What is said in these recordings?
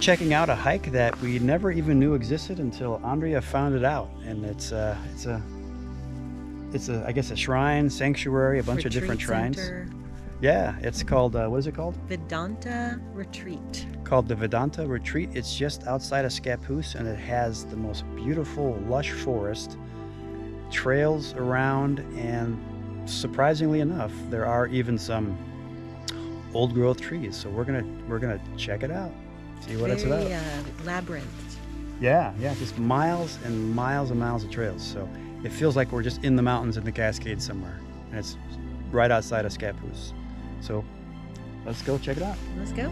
checking out a hike that we never even knew existed until Andrea found it out, and it's a I guess a shrine, sanctuary, a bunch of different shrines. Center. Yeah, it's called what is it called? Vedanta Retreat. Called the Vedanta Retreat. It's just outside of Scappoose, and it has the most beautiful, lush forest, trails around, and surprisingly enough, there are even some old growth trees. So we're gonna check it out, see what it's about. Labyrinth. Yeah, just miles and miles and miles of trails. So it feels like we're just in the mountains in the Cascade somewhere, and it's right outside of Scappoose. So let's go check it out. Let's go.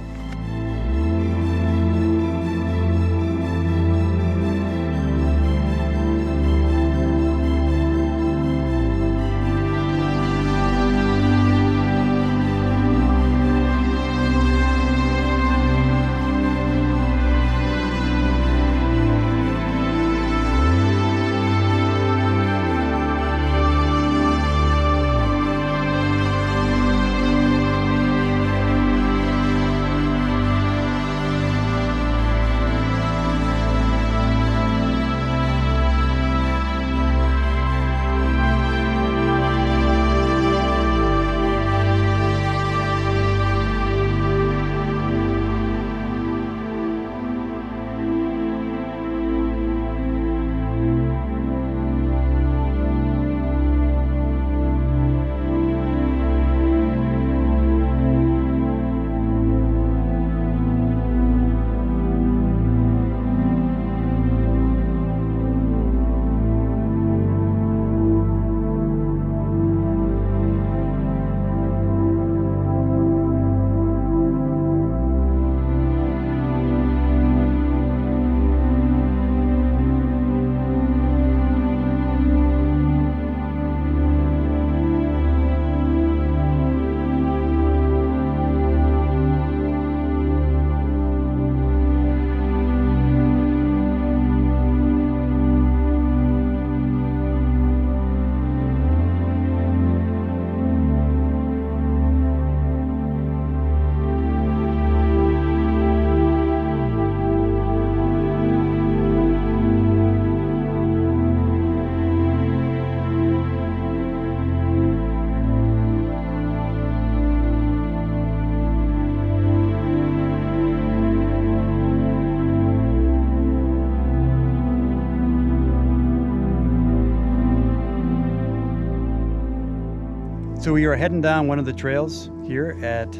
So we are heading down one of the trails here at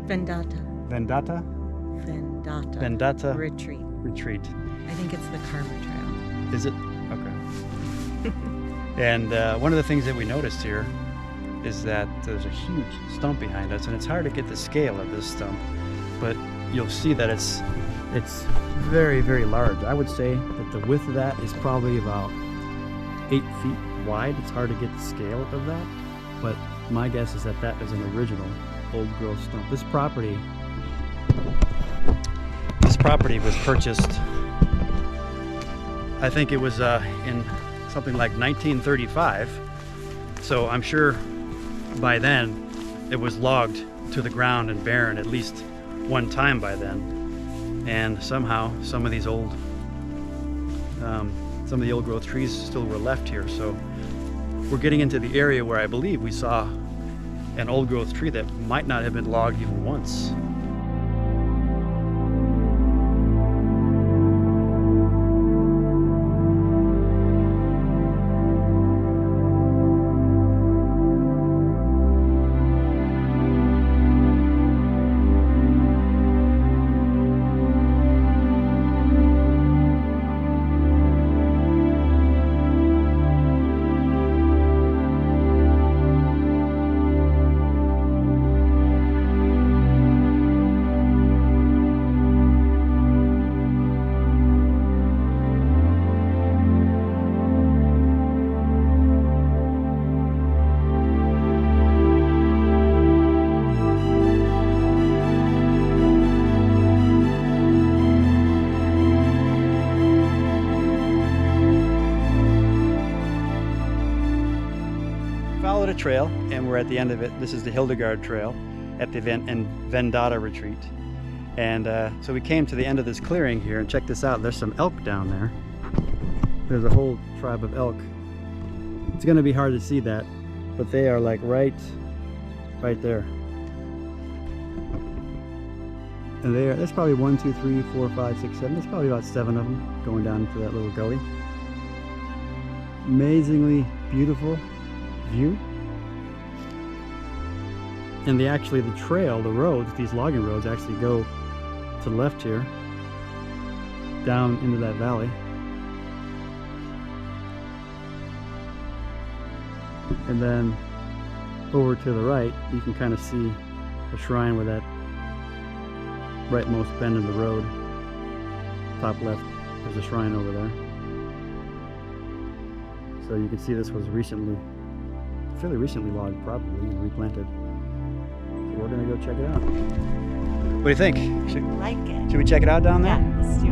Vedanta Retreat. I think it's the Karma Trail. Is it? Okay. And one of the things that we noticed here is that there's a huge stump behind us, and it's hard to get the scale of this stump, but you'll see that it's very, very large. I would say that the width of that is probably about 8 feet wide. It's hard to get the scale of that, but my guess is that that is an original old growth stump. This property was purchased, I think it was in something like 1935, so I'm sure by then it was logged to the ground and barren at least one time by then, and somehow some of these old some of the old growth trees still were left here. So we're getting into the area where I believe we saw an old growth tree that might not have been logged even once. Followed a trail, and we're at the end of it. This is the Hildegard Trail at the Vedanta Retreat. And so we came to the end of this clearing here, and check this out. There's some elk down there. There's a whole tribe of elk. It's going to be hard to see that, but they are like right there. And there's probably 1, 2, 3, 4, 5, 6, 7. There's probably about 7 of them going down into that little gully. Amazingly beautiful view. And the trail, the roads, these logging roads actually go to the left here, down into that valley. And then over to the right, you can kind of see a shrine with that rightmost bend in the road. Top left, there's a shrine over there. So you can see this was fairly recently logged, probably, and replanted. So we're gonna go check it out. What do you think? Like it. Should we check it out down there? Yeah, let's do it.